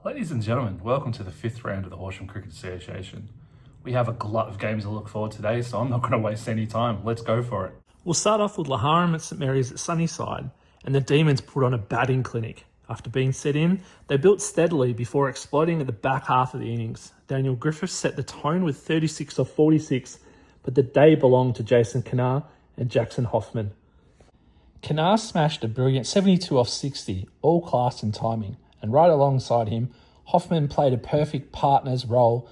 Ladies and gentlemen, welcome to the fifth round of the Horsham Cricket Association. We have a glut of games to look forward to today, so I'm not going to waste any time. Let's go for it. We'll start off with Horsham at St Mary's at Sunnyside, and the Demons put on a batting clinic. After being set in, they built steadily before exploding at the back half of the innings. Daniel Griffiths set the tone with 36 off 46, but the day belonged to Jason Kanar and Jackson Hoffman. Kanar smashed a brilliant 72 off 60, all class and timing, and right alongside him, Hoffman played a perfect partner's role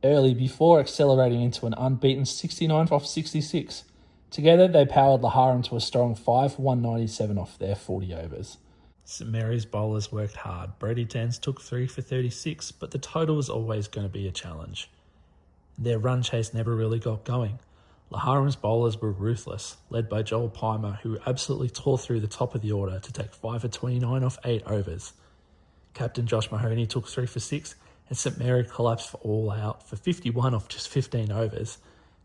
early before accelerating into an unbeaten 69 off 66. Together, they powered Horsham to a strong 5 for 197 off their 40 overs. St Mary's bowlers worked hard. Brady Dens took 3 for 36, but the total was always going to be a challenge. Their run chase never really got going. Laharam's bowlers were ruthless, led by Joel Pimer, who absolutely tore through the top of the order to take 5 for 29 off 8 overs. Captain Josh Mahoney took 3 for 6, and St Mary collapsed for all out for 51 off just 15 overs,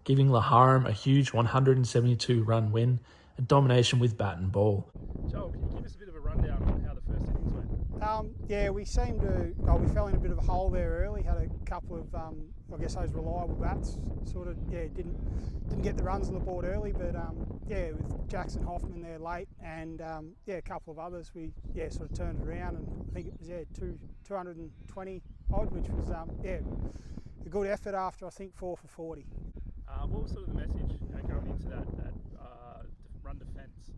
giving Laharam a huge 172-run win and domination with bat and ball. Joel, can you give us a bit of a rundown on how the first innings went? We fell in a bit of a hole there early, had a couple of, those reliable bats, didn't get the runs on the board early, but with Jackson Hoffman there late and a couple of others, we sort of turned it around, and I think it was 220 odd, which was a good effort after I think 4 for 40. What was sort of the message going into that run defence?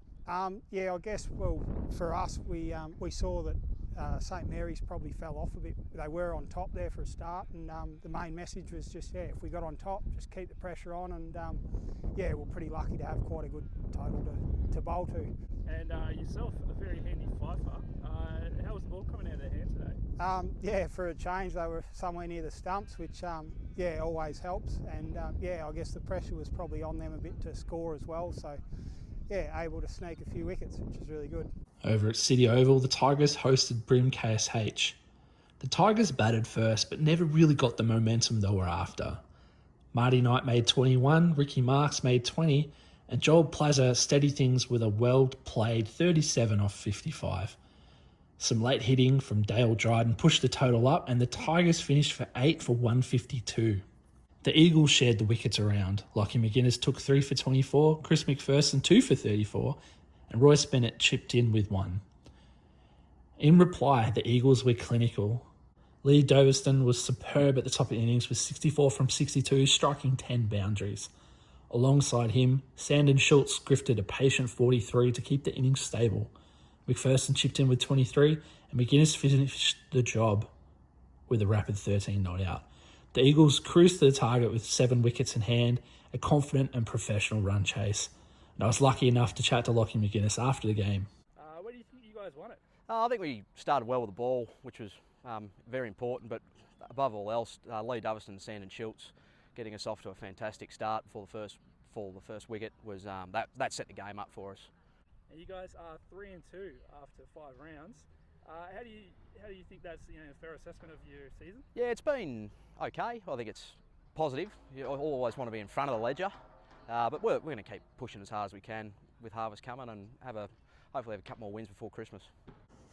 For us, we saw that St Mary's probably fell off a bit. They were on top there for a start, and the main message was just, if we got on top, just keep the pressure on, and we're pretty lucky to have quite a good total to bowl to. And yourself, a very handy fifer. How was the ball coming out of their hand today? For a change, they were somewhere near the stumps, which always helps, and I guess the pressure was probably on them a bit to score as well, so able to sneak a few wickets, which is really good. Over at City Oval, the Tigers hosted Brim KSH. The Tigers batted first, but never really got the momentum they were after. Marty Knight made 21, Ricky Marks made 20, and Joel Plaza steadied things with a well-played 37 off 55. Some late hitting from Dale Dryden pushed the total up, and the Tigers finished for 8 for 152. The Eagles shared the wickets around. Lockie McGuinness took 3 for 24, Chris McPherson 2 for 34, and Royce Bennett chipped in with 1. In reply, the Eagles were clinical. Lee Doveston was superb at the top of the innings with 64 from 62, striking 10 boundaries. Alongside him, Sandon Schultz grifted a patient 43 to keep the innings stable. McPherson chipped in with 23, and McGuinness finished the job with a rapid 13 not out. The Eagles cruised to the target with 7 wickets in hand, a confident and professional run chase. And I was lucky enough to chat to Lockie McGuinness after the game. Where do you think you guys won it? I think we started well with the ball, which was very important, but above all else, Lee Doveston and Sandon Schultz getting us off to a fantastic start before the first wicket was that set the game up for us. And you guys are 3-2 after 5 rounds. How do you think that's a fair assessment of your season? Yeah, it's been okay. I think it's positive. You always want to be in front of the ledger, but we're going to keep pushing as hard as we can with harvest coming, and hopefully have a couple more wins before Christmas.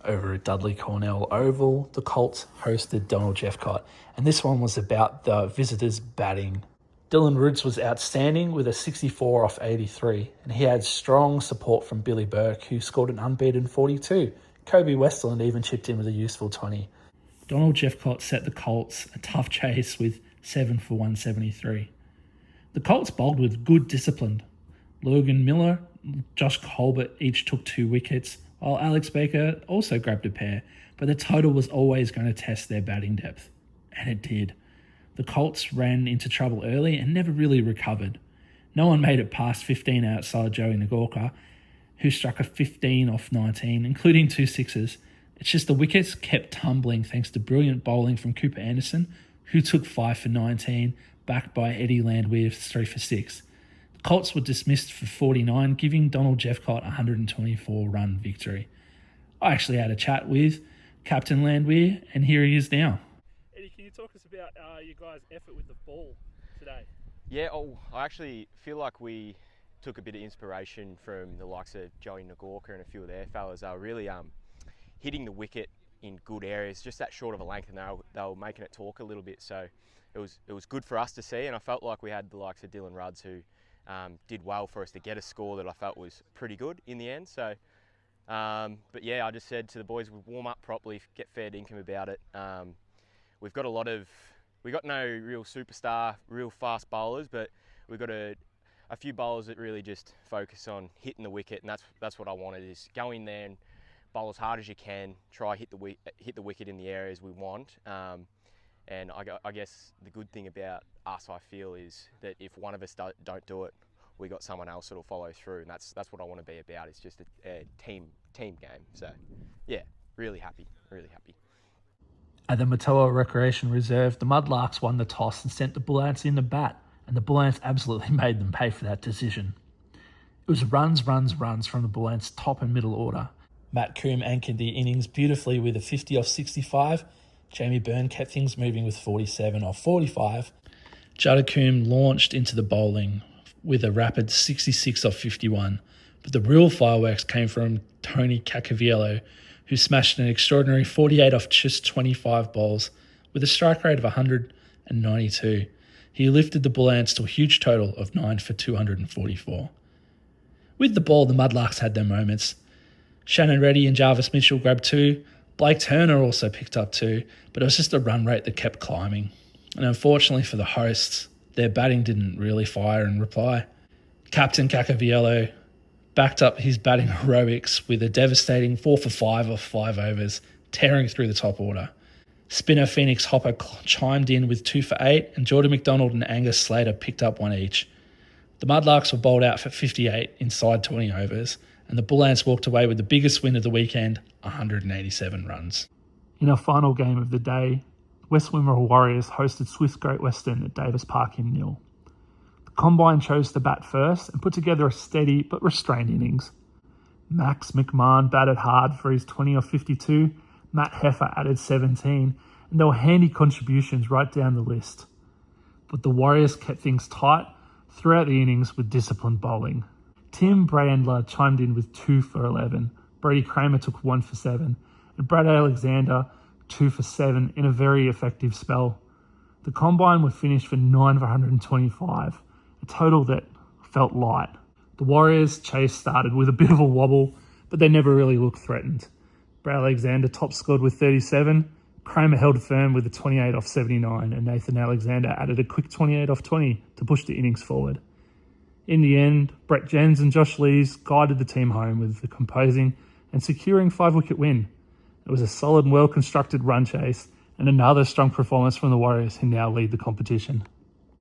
Over at Dudley Cornell Oval, the Colts hosted Donald Jeffcott, and this one was about the visitors' batting. Dylan Roots was outstanding with a 64 off 83, and he had strong support from Billy Burke, who scored an unbeaten 42. Kobe Westerland even chipped in with a useful 20. Donald Jeffcott set the Colts a tough chase with 7 for 173. The Colts bowled with good discipline. Logan Miller, Josh Colbert each took 2 wickets, while Alex Baker also grabbed a pair, but the total was always going to test their batting depth. And it did. The Colts ran into trouble early and never really recovered. No one made it past 15 outside Joey Nagorka, who struck a 15 off 19, including 2 sixes. It's just the wickets kept tumbling thanks to brilliant bowling from Cooper Anderson, who took 5 for 19, backed by Eddie Landwehr's 3 for 6. The Colts were dismissed for 49, giving Donald Jeffcott a 124-run victory. I actually had a chat with Captain Landwehr, and here he is now. Eddie, can you talk to us about your guys' effort with the ball today? Yeah, I actually feel like we took a bit of inspiration from the likes of Joey Nagorka and a few of their fellas. They were really hitting the wicket in good areas, just that short of a length, and they were making it talk a little bit. So it was good for us to see, and I felt like we had the likes of Dylan Rudds who did well for us to get a score that I felt was pretty good in the end. So, but yeah, I just said to the boys, we'll warm up properly, get fair dinkum about it. We've got we got no real superstar, real fast bowlers, but we've got a few bowlers that really just focus on hitting the wicket, and that's what I wanted, is go in there and bowl as hard as you can, try hit the wicket in the areas we want. And I guess the good thing about us, I feel, is that if one of us don't do it, we got someone else that'll follow through, and that's what I want to be about. It's just a team game. So yeah, really happy. At the Matoa Recreation Reserve, the Mudlarks won the toss and sent the Bull Ants in to bat, and the Bull Ants absolutely made them pay for that decision. It was runs from the Bull Ants' top and middle order. Matt Coombe anchored the innings beautifully with a 50 off 65. Jamie Byrne kept things moving with 47 off 45. Judder Coombe launched into the bowling with a rapid 66 off 51. But the real fireworks came from Tony Cacaviello, who smashed an extraordinary 48 off just 25 balls with a strike rate of 192. He lifted the Bull Ants to a huge total of 9 for 244. With the ball, the Mudlarks had their moments. Shannon Reddy and Jarvis Mitchell grabbed 2. Blake Turner also picked up 2, but it was just a run rate that kept climbing. And unfortunately for the hosts, their batting didn't really fire in reply. Captain Cacaviello backed up his batting heroics with a devastating 4 for 5 off 5 overs, tearing through the top order. Spinner Phoenix Hopper chimed in with 2 for 8, and Jordan McDonald and Angus Slater picked up 1 each. The Mudlarks were bowled out for 58 inside 20 overs, and the Bull Ants walked away with the biggest win of the weekend, 187 runs. In our final game of the day, West Wimmera Warriors hosted Swifts Great Western at Davis Park in Nil. The Combine chose to bat first and put together a steady but restrained innings. Max McMahon batted hard for his 20 off 52, Matt Heffer added 17, and there were handy contributions right down the list. But the Warriors kept things tight throughout the innings with disciplined bowling. Tim Brandler chimed in with 2 for 11, Brady Kramer took 1 for 7, and Brad Alexander 2 for 7 in a very effective spell. The Combine were finished for 9 for 125, a total that felt light. The Warriors' chase started with a bit of a wobble, but they never really looked threatened. Brad Alexander top scored with 37, Kramer held firm with a 28 off 79, and Nathan Alexander added a quick 28 off 20 to push the innings forward. In the end, Brett Jens and Josh Lees guided the team home with the composing and securing 5-wicket win. It was a solid and well-constructed run chase and another strong performance from the Warriors, who now lead the competition.